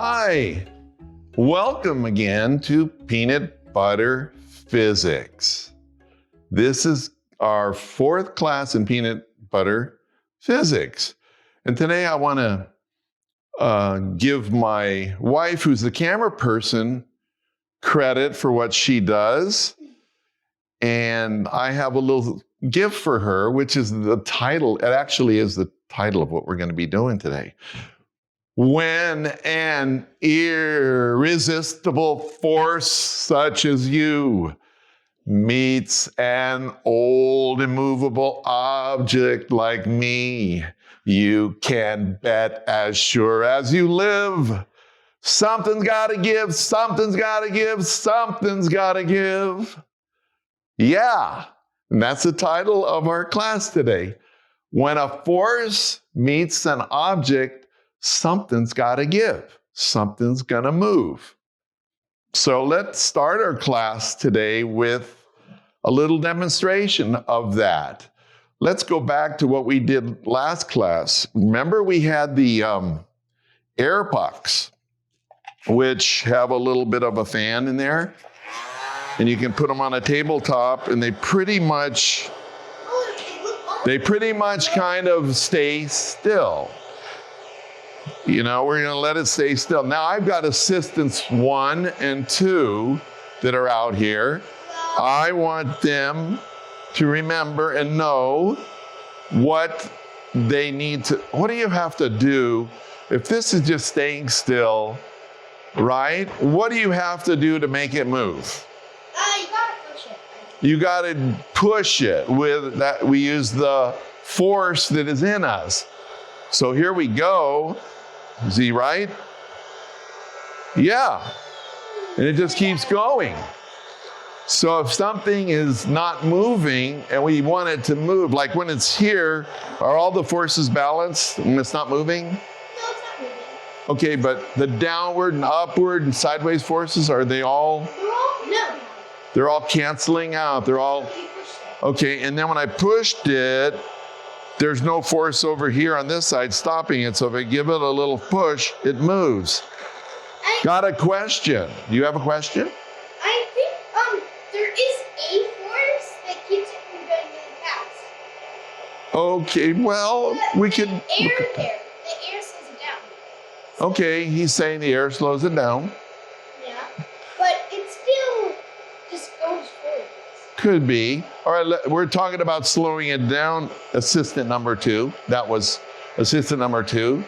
Hi, welcome again to Peanut Butter Physics. This is our fourth class in Peanut Butter Physics. And today I want to give my wife, who's the camera person, credit for what she does. And I have a little gift for her, which is the title. It actually is the title of what we're going to be doing today. When an irresistible force such as you meets an old immovable object like me, you can bet as sure as you live, something's got to give, something's got to give, something's got to give. Yeah, and that's the title of our class today. When a force meets an object, something's got to give. Something's going to move. So let's start our class today with a little demonstration of that. Let's go back to what we did last class. Remember we had the air pucks, which have a little bit of a fan in there. And you can put them on a tabletop, and they pretty much kind of stay still. You know, we're going to let it stay still. Now, I've got assistants 1 and 2 that are out here. I want them to remember and know what they need to, what do you have to do if this is just staying still, right? What do you have to do to make it move? You gotta push it. You gotta push it with that. We use the force that is in us. So here we go. Is he right? Yeah. And it just keeps going. So if something is not moving and we want it to move, like when it's here, are all the forces balanced when it's not moving? No, it's not moving. Okay, but the downward and upward and sideways forces, are they all? No. They're all canceling out. They're all, okay, and then when I pushed it, there's no force over here on this side stopping it. So if I give it a little push, it moves. Got a question? Do you have a question? I think there is a force that keeps it from going really fast. Okay, well, we could look at that. The air slows it down. Okay, he's saying the air slows it down. Yeah, but it still just goes forward. Could be. All right, we're talking about slowing it down. Assistant number 2. That was assistant number 2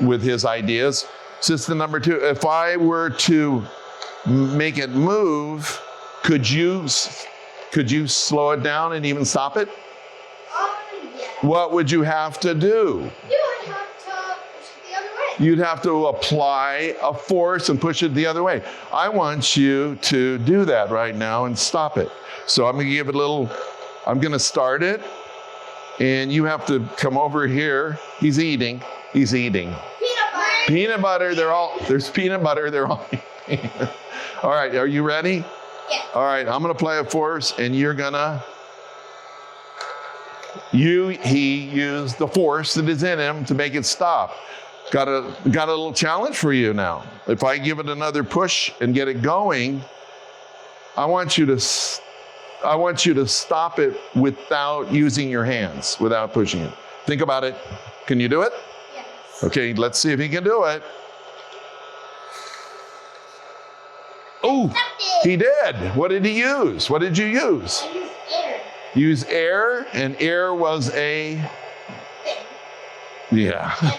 with his ideas. Assistant number 2, if I were to make it move, could you slow it down and even stop it? Yeah. What would you have to do? You would have to push it the other way. You'd have to apply a force and push it the other way. I want you to do that right now and stop it. So I'm going to give it a little, I'm going to start it, and you have to come over here. He's eating. Peanut butter, there's peanut butter, they're all eating. All right, are you ready? Yes. All right, I'm going to apply a force, and you're going to, he used the force that is in him to make it stop. Got a little challenge for you now. If I give it another push and get it going, I want you to stop it without using your hands, without pushing it. Think about it. Can you do it? Yes. Okay, let's see if he can do it. Oh, he did. What did he use? What did you use? I use air. Use air, and air was a Thing. yeah.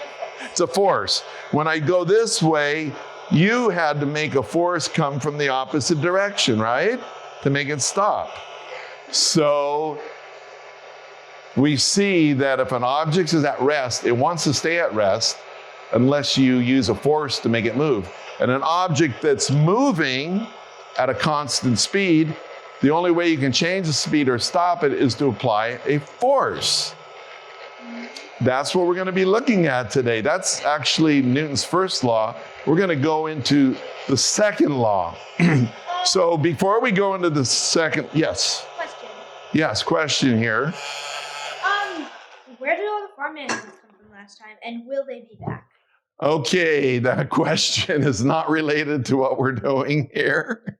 It's a force. When I go this way, you had to make a force come from the opposite direction, right? To make it stop. So we see that if an object is at rest, it wants to stay at rest unless you use a force to make it move. And an object that's moving at a constant speed, the only way you can change the speed or stop it is to apply a force. That's what we're going to be looking at today. That's actually Newton's first law. We're going to go into the second law. So before we go into the second, yes. Question. Yes, question here. Where did all the farm animals come from last time, and will they be back? Okay, that question is not related to what we're doing here.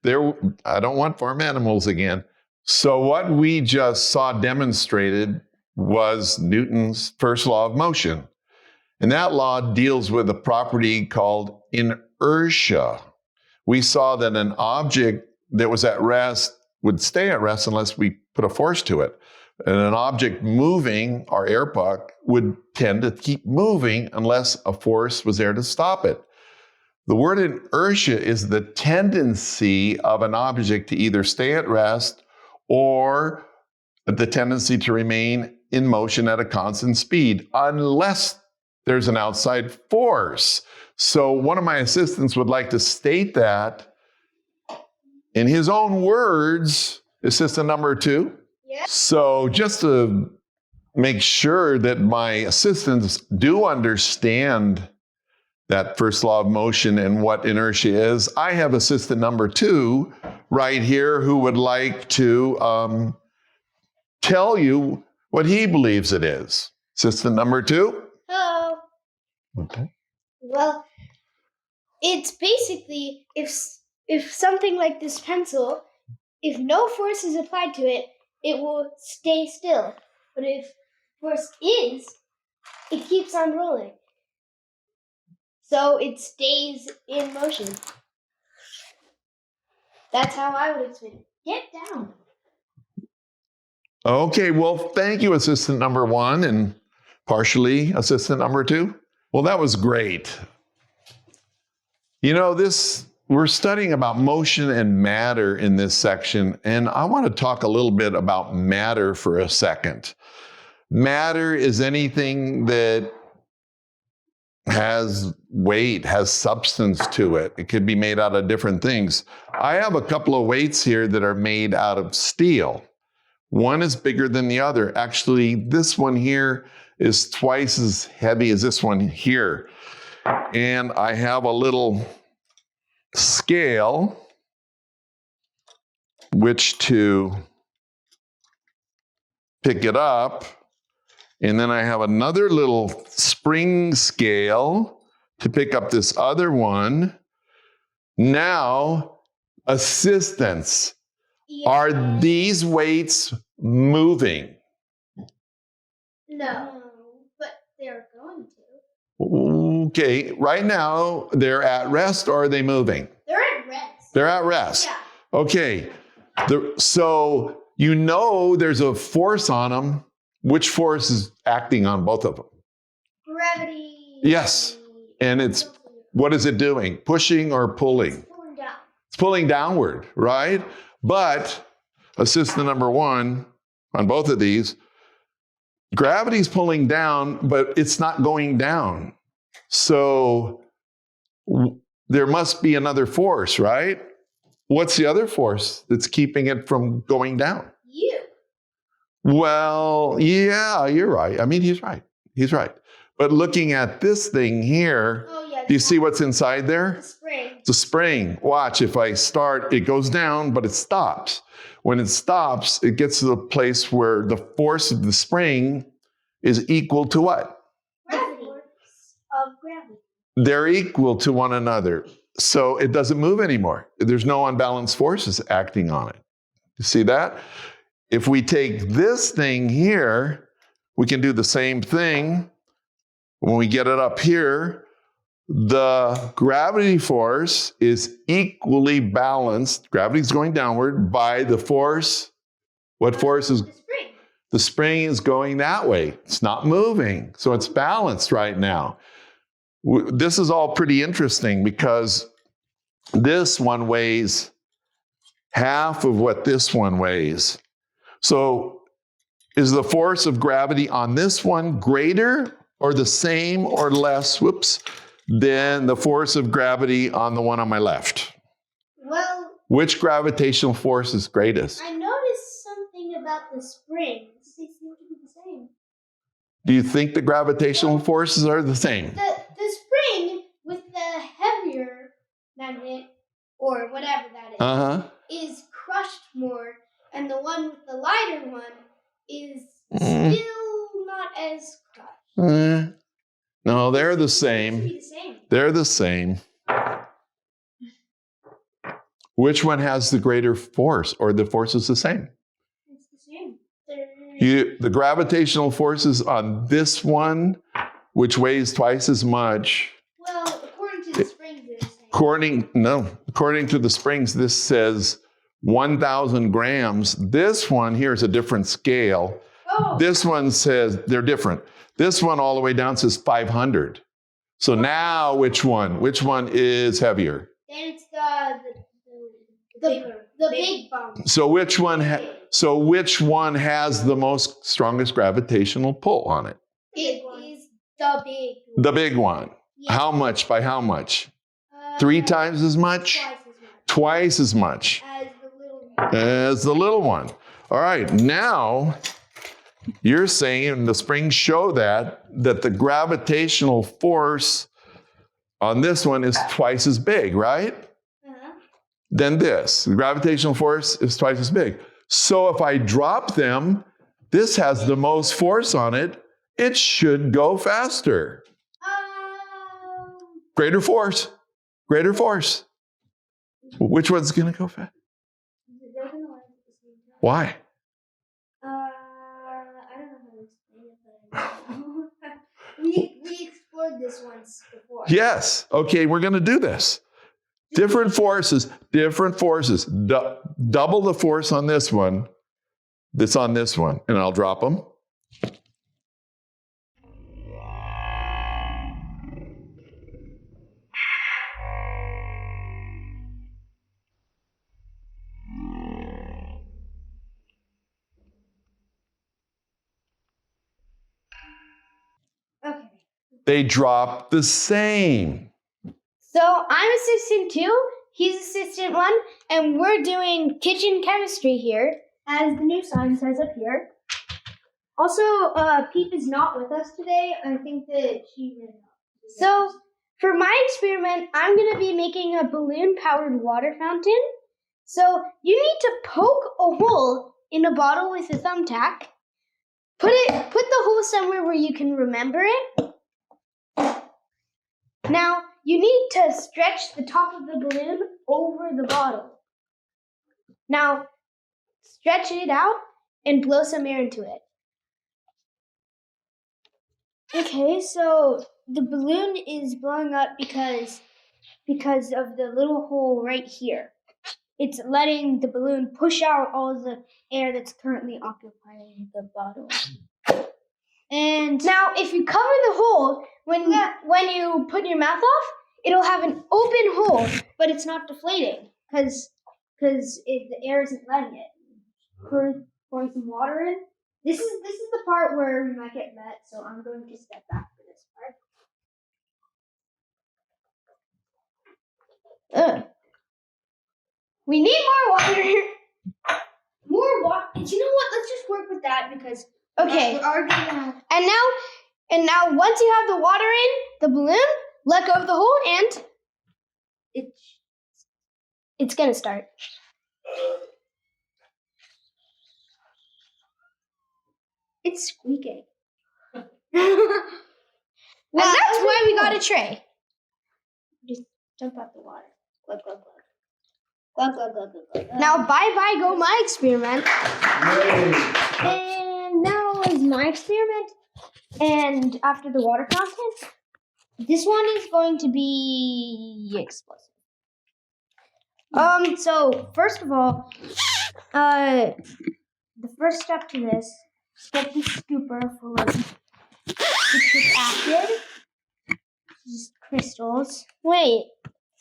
I don't want farm animals again. So what we just saw demonstrated was Newton's first law of motion. And that law deals with a property called inertia. We saw that an object that was at rest would stay at rest unless we put a force to it. And an object moving, our air puck, would tend to keep moving unless a force was there to stop it. The word inertia is the tendency of an object to either stay at rest or the tendency to remain in motion at a constant speed, unless there's an outside force. So one of my assistants would like to state that in his own words, assistant number 2. Yeah. So just to make sure that my assistants do understand that first law of motion and what inertia is, I have assistant number 2 right here who would like to tell you what he believes it is. Assistant number 2? Hello. Okay. Well, it's basically if something like this pencil, if no force is applied to it, it will stay still. But if force is, it keeps on rolling. So it stays in motion. That's how I would explain it. Get down. Okay, well, thank you, assistant number 1 and partially assistant number 2. Well, that was great. You know, we're studying about motion and matter in this section, and I want to talk a little bit about matter for a second. Matter is anything that has weight, has substance to it. It could be made out of different things. I have a couple of weights here that are made out of steel. One is bigger than the other. Actually, this one here is twice as heavy as this one here. And I have a little scale which to pick it up. And then I have another little spring scale to pick up this other one. Now, assistants. Are these weights moving? No, but they're going to. Okay, right now they're at rest, or are they moving? They're at rest. They're at rest. Yeah. Okay, so you know there's a force on them. Which force is acting on both of them? Gravity. Yes, and what is it doing? Pushing or pulling? It's pulling down. It's pulling downward, right? But assistant number 1 on both of these, gravity's pulling down, but it's not going down. So there must be another force, right? What's the other force that's keeping it from going down? You. Well, yeah, you're right. I mean, he's right. He's right. But looking at this thing here, do you see what's inside there? The spring. It's a spring. Watch, if I start, it goes down, but it stops. When it stops, it gets to the place where the force of the spring is equal to what? Gravity. Of gravity. They're equal to one another. So it doesn't move anymore. There's no unbalanced forces acting on it. You see that? If we take this thing here, we can do the same thing. When we get it up here, the gravity force is equally balanced. Gravity is going downward by the force. What force is? The spring. The spring is going that way. It's not moving. So it's balanced right now. This is all pretty interesting because this one weighs half of what this one weighs. So is the force of gravity on this one greater or the same or less, than the force of gravity on the one on my left? Well, Which gravitational force is greatest? I noticed something about the springs. They seem to be the same. Do you think the gravitational forces are the same? The spring with the heavier magnet, or whatever that is crushed more, and the one with the lighter one is still not as crushed. No, they're the It should same. be the same. They're the same. Which one has the greater force, or the force is the same? It's the same. The gravitational forces on this one, which weighs twice as much. Well, according to the springs, they're the same. According to the springs, this says 1,000 grams. This one here is a different scale. Oh. This one says they're different. This one all the way down says 500. So now which one? Which one is heavier? Then it's the big bump. So which one has the most strongest gravitational pull on it? It is the big one. The big one. Yeah. How much by how much? 3 times as much? Twice as much. Twice as much As the little one. as the little one. All right, now you're saying, and the springs show that the gravitational force on this one is twice as big, right? Uh-huh. Then this. The gravitational force is twice as big. So if I drop them, this has the most force on it. It should go faster. Greater force. Greater force. Which one's going to go fast? They're gonna land at the same time. Why? I don't know how to explain it, but I know. we explored this once before. Yes. Okay, we're going to do this. Different forces. Double the force on this one that's on this one. And I'll drop them. Okay. They drop the same. So I'm assistant 2, he's assistant 1, and we're doing kitchen chemistry here, as the new sign says up here. Also, Peep is not with us today. I think that she ran out. So, for my experiment, I'm going to be making a balloon-powered water fountain. So, you need to poke a hole in a bottle with a thumbtack. Put the hole somewhere where you can remember it. Now, you need to stretch the top of the balloon over the bottle. Now, stretch it out and blow some air into it. Okay, so the balloon is blowing up because of the little hole right here. It's letting the balloon push out all the air that's currently occupying the bottle. And now, if you cover the hole, when you put your mouth off, it'll have an open hole, but it's not deflating because the air isn't letting it. Pouring some water in. This is the part where we might get wet, so I'm going to step back for this part. We need more water. More water. You know what? Let's just work with that because okay. We're already gonna... And now, once you have the water in the balloon, let go of the hole, and it's gonna start. It's squeaking. And that's why we got a tray. Just dump out the water. Glug, glug, glug. Glug, glug, glug, glug, glug. Now, bye-bye, go my experiment. And now is my experiment. And after the water fountain, this one is going to be explosive. So, first of all, the first step to this, get the scooper full of citric acid, just crystals. Wait,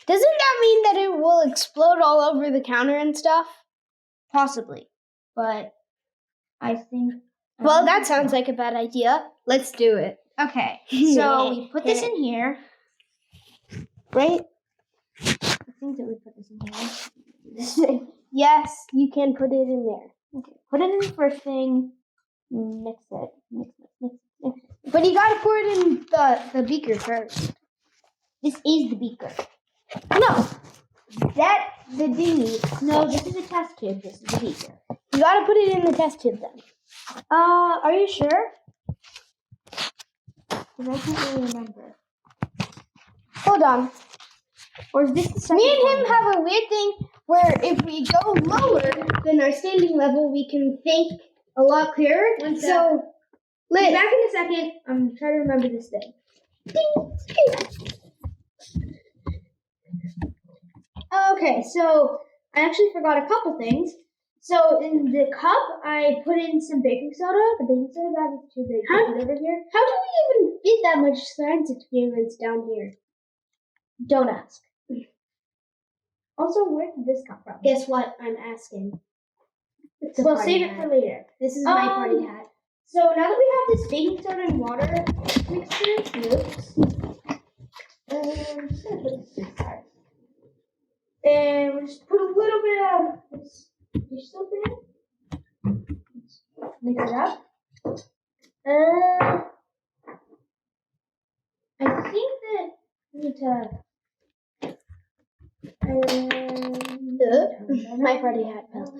doesn't that mean that it will explode all over the counter and stuff? Possibly, but I think... Well, that sounds like a bad idea. Let's do it. Okay, so we put this in here, right? I think that we put this in here. Yes, you can put it in there. Okay, put it in the first thing. Mix it. Mix. But you gotta pour it in the beaker first. This is the beaker. No, the dinghy. No, this is a test tube. This is the beaker. You gotta put it in the test tube then. Are you sure? Because I can't really remember. Hold on. Or is this the second Me and him have a weird thing where if we go lower than our standing level, we can think a lot clearer. So, be back in a second. I'm trying to remember this thing. Ding. Okay, so I actually forgot a couple things. So in the cup, I put in some baking soda. The baking soda bag is too big to put over here. How do we even fit that much science experiments down here? Don't ask. Also, where did this come from? Guess what? I'm asking. Well, save it for later. This is my party hat. So now that we have this baking soda and water mixture, oops. I'm just gonna put this aside. And we'll just put a little bit of this dish soap in. Mix it up. I think that we need to. My party hat fell.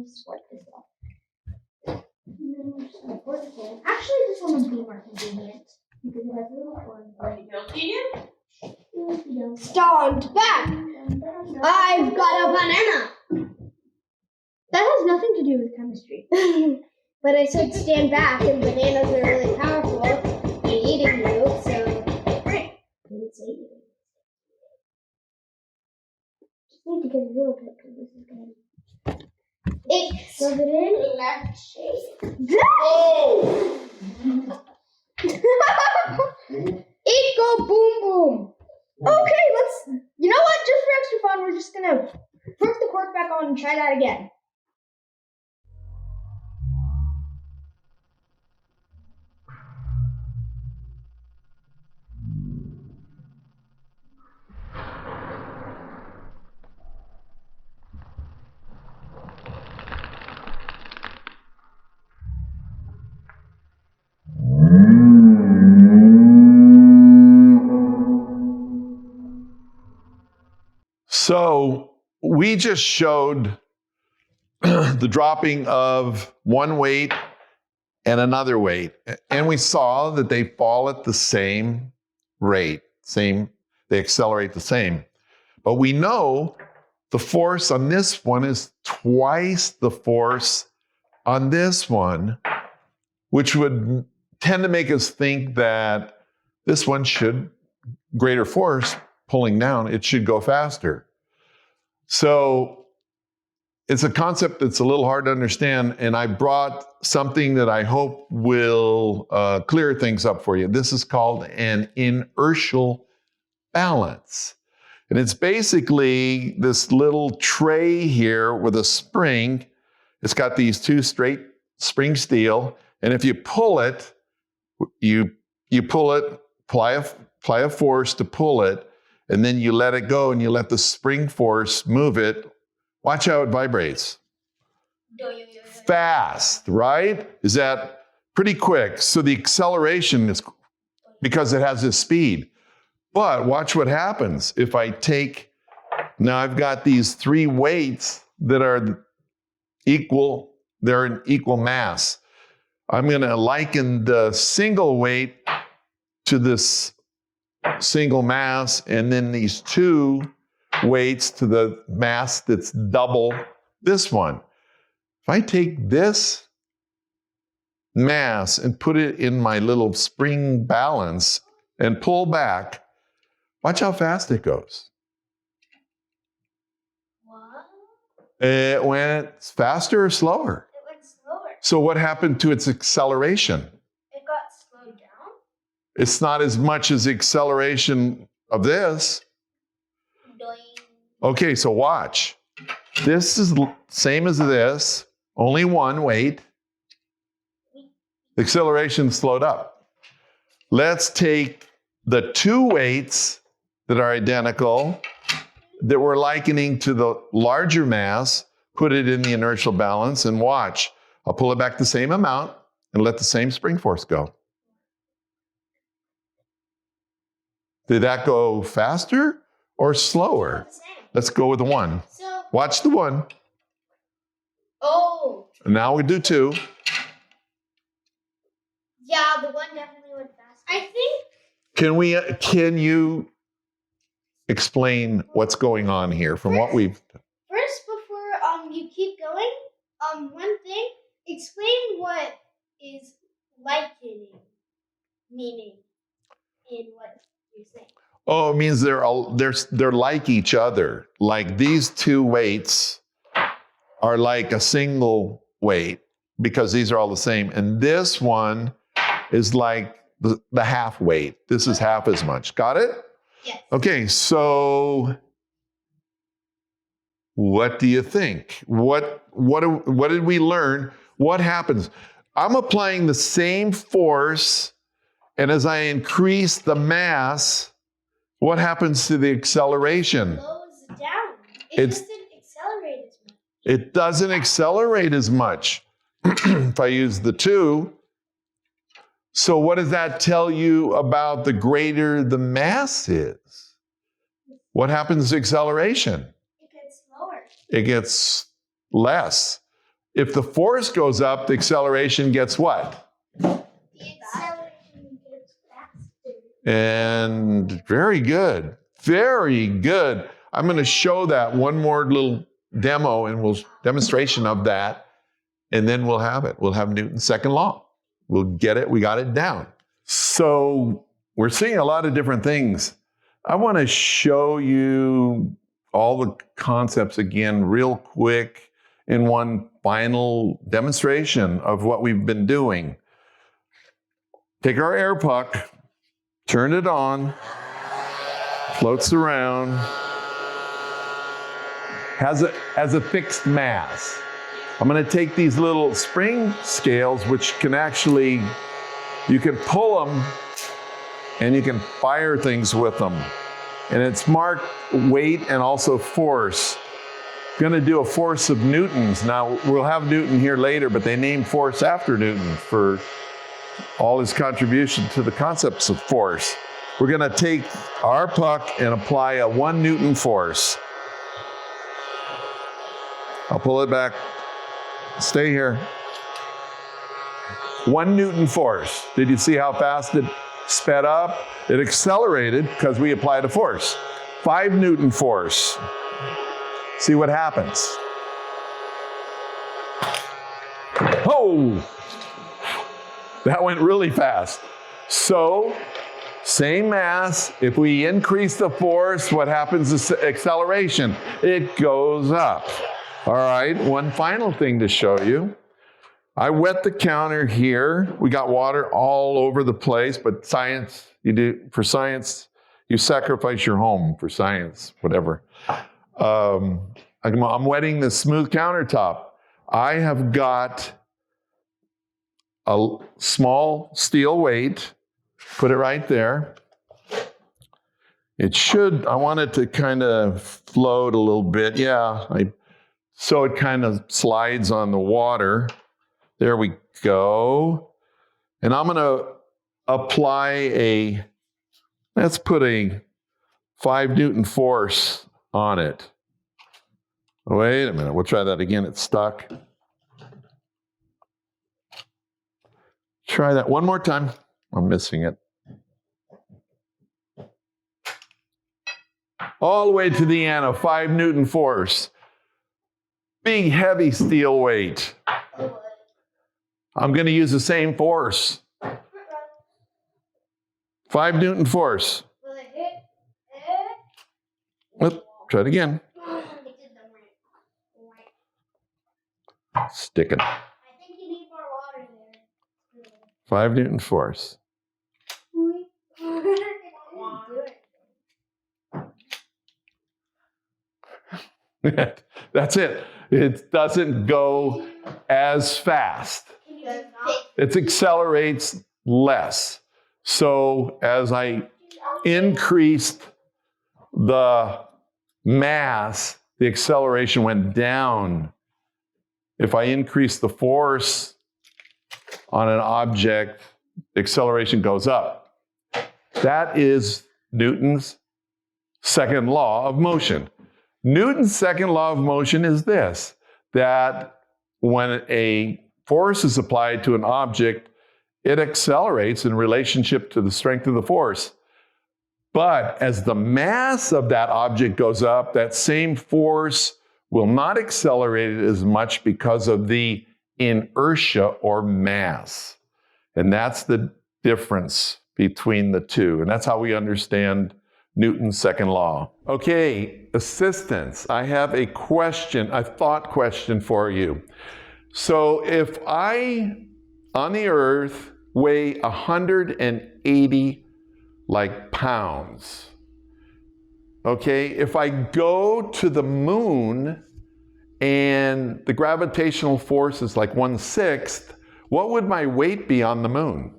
Swipe this off. Actually, this one would be more convenient because it has a little horn. Stand back! I've got a banana! That has nothing to do with chemistry. But I said stand back, and bananas are really powerful in eating you, so. Right. Didn't say eating. Just need to get a little bit because this is going to. Shove it in. Left shake. Oh! It go boom boom. Okay, let's. You know what? Just for extra fun, we're just gonna put the cork back on and try that again. So we just showed the dropping of one weight and another weight. And we saw that they fall at the same rate, they accelerate the same. But we know the force on this one is twice the force on this one, which would tend to make us think that this one should, greater force pulling down, it should go faster. So it's a concept that's a little hard to understand, and I brought something that I hope will clear things up for you. This is called an inertial balance. And it's basically this little tray here with a spring. It's got these two straight spring steel, and if you pull it, you pull it, apply a force to pull it, and then you let it go and you let the spring force move it. Watch how it vibrates. Fast, right? Is that pretty quick? So the acceleration is because it has this speed. But watch what happens if I take, now I've got these three weights that are equal, they're in equal mass. I'm going to liken the single weight to this single mass, and then these two weights to the mass that's double this one. If I take this mass and put it in my little spring balance and pull back, watch how fast it goes. What? It went faster or slower? It went slower. So what happened to its acceleration? It got slowed down? It's not as much as the acceleration of this. Doing. Okay, so watch. This is the same as this, only one weight. The acceleration slowed up. Let's take the two weights that are identical, that we're likening to the larger mass, put it in the inertial balance, and watch. I'll pull it back the same amount and let the same spring force go. Did that go faster or slower? Let's go with the one. So, Watch the one. oh. And now we do two. Yeah, the one definitely went faster. I think. Can you explain what's going on here from what we've... First, before you keep going, one thing, explain what is likening meaning in what you're saying. Oh, it means they're like each other. Like these two weights are like a single weight because these are all the same. And this one is like the half weight. This is half as much. Got it? Yes. Okay, so what do you think? What did we learn? What happens? I'm applying the same force, and as I increase the mass, what happens to the acceleration? It slows down. It doesn't accelerate as much. It doesn't accelerate as much if I use the 2. So what does that tell you about the greater the mass is? What happens to acceleration? It gets slower. It gets less. If the force goes up, the acceleration gets what? The acceleration gets faster. And very good. Very good. I'm going to show that one more little demo and demonstration of that, and then we'll have it. We'll have Newton's second law. We'll get it. We got it down. So we're seeing a lot of different things. I want to show you all the concepts again real quick in one final demonstration of what we've been doing. Take our air puck, turn it on, floats around, has a fixed mass. I'm going to take these little spring scales, which can actually, you can pull them and you can fire things with them. And it's marked weight and also force. Going to do a force of newtons. Now, we'll have Newton here later, but they named force after Newton for all his contribution to the concepts of force. We're going to take our puck and apply a 1 Newton force. I'll pull it back. Stay here. 1 Newton force. Did you see how fast it sped up? It accelerated because we applied a force. 5 Newton force. See what happens. Oh! That went really fast. So, same mass. If we increase the force, what happens to acceleration? It goes up. All right, one final thing to show you. I wet the counter here. We got water all over the place, but science, for science, you sacrifice your home for science, whatever. I'm wetting the smooth countertop. I have got a small steel weight, put it right there. It should, I want it to kind of float a little bit. Yeah, so it kind of slides on the water. There we go. And I'm going to apply let's put a 5 Newton force on it. Wait a minute, we'll try that again. It's stuck. Try that one more time. I'm missing it. All the way to the end, a 5 Newton force. Big, heavy steel weight. I'm going to use the same force. 5 Newton force. Oop, try it again. Stick it. I think you need more water there. 5 Newton force. That's it. It doesn't go as fast. It accelerates less. So as I increased the mass, the acceleration went down. If I increase the force on an object, the acceleration goes up. That is Newton's second law of motion. Newton's second law of motion is this, that when a force is applied to an object, it accelerates in relationship to the strength of the force. But as the mass of that object goes up, that same force will not accelerate it as much because of the inertia or mass. And that's the difference between the two. And that's how we understand Newton's second law. Okay, assistants, I have a question, a thought question for you. So if I, on the earth, weigh 180 pounds, okay, if I go to the moon and the gravitational force is like 1/6, what would my weight be on the moon?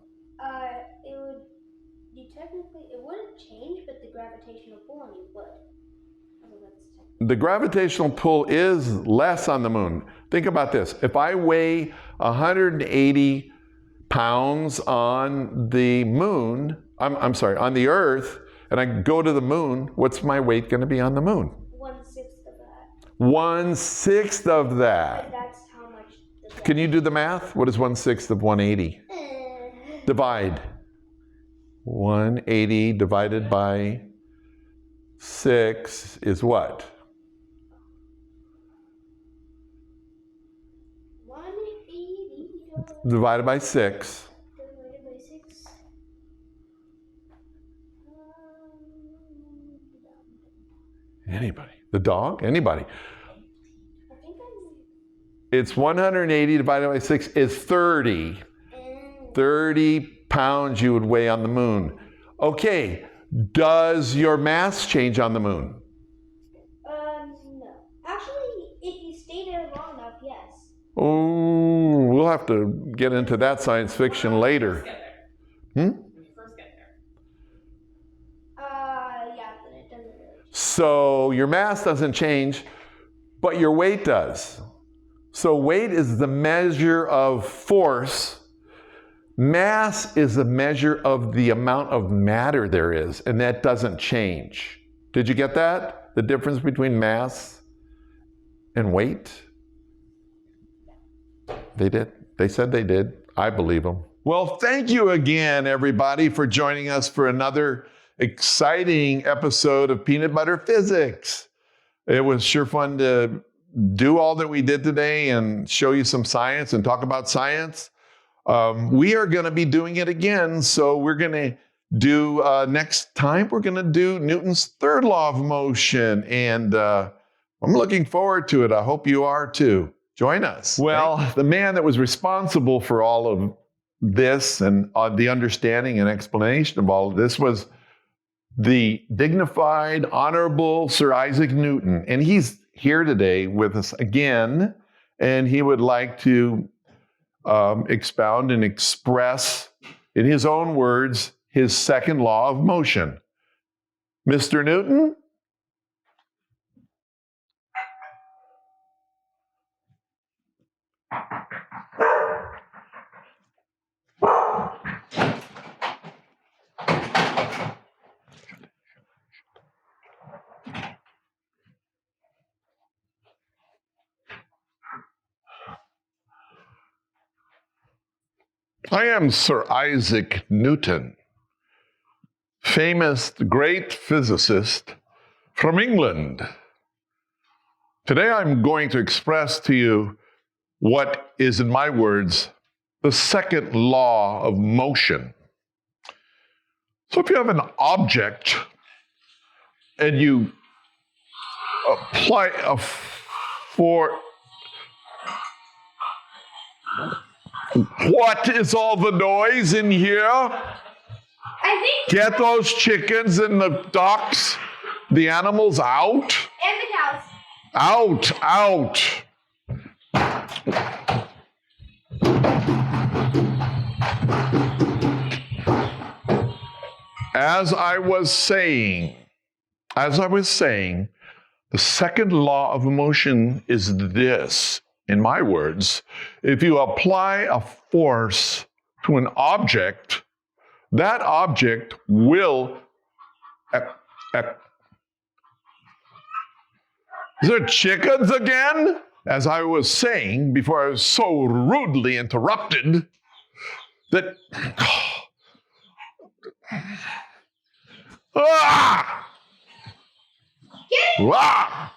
It wouldn't change, but the gravitational pull on you would. The gravitational pull is less on the moon. Think about this. If I weigh 180 pounds on the moon, I'm sorry, on the earth, and I go to the moon, what's my weight going to be on the moon? 1/6 of that. 1/6 of that. And that's how much. Can you do the math? What is 1/6 of 180? Divide. 180 divided by 6 is what? 180 Divided by 6. divided by 6. Anybody? The dog? Anybody? I think It's 180 divided by 6 is 30. 30 pounds you would weigh on the moon. Okay, does your mass change on the moon? No. Actually, if you stay there long enough, yes. Oh, we'll have to get into that science fiction later. Yeah, then it doesn't really. So your mass doesn't change, but your weight does. So weight is the measure of force. Mass is a measure of the amount of matter there is, and that doesn't change. Did you get that? The difference between mass and weight? They did. They said they did. I believe them. Well, thank you again, everybody, for joining us for another exciting episode of Peanut Butter Physics. It was sure fun to do all that we did today and show you some science and talk about science. We are going to be doing it again. So we're going to do, next time, we're going to do Newton's third law of motion. And I'm looking forward to it. I hope you are too. Join us. Well, the man that was responsible for all of this and the understanding and explanation of all of this was the dignified, honorable Sir Isaac Newton. And he's here today with us again. And he would like to expound and express in his own words his second law of motion. Mr. Newton? I am Sir Isaac Newton, famous great physicist from England. Today I'm going to express to you what is, in my words, the second law of motion. So if you have an object and you apply a force. What is all the noise in here? I think. Get those chickens and the ducks, the animals out. And the cows. Out, out. As I was saying, the second law of motion is this. In my words, if you apply a force to an object, that object will. Is there chickens again? As I was saying before I was so rudely interrupted, that. Ah! Get it? Ah!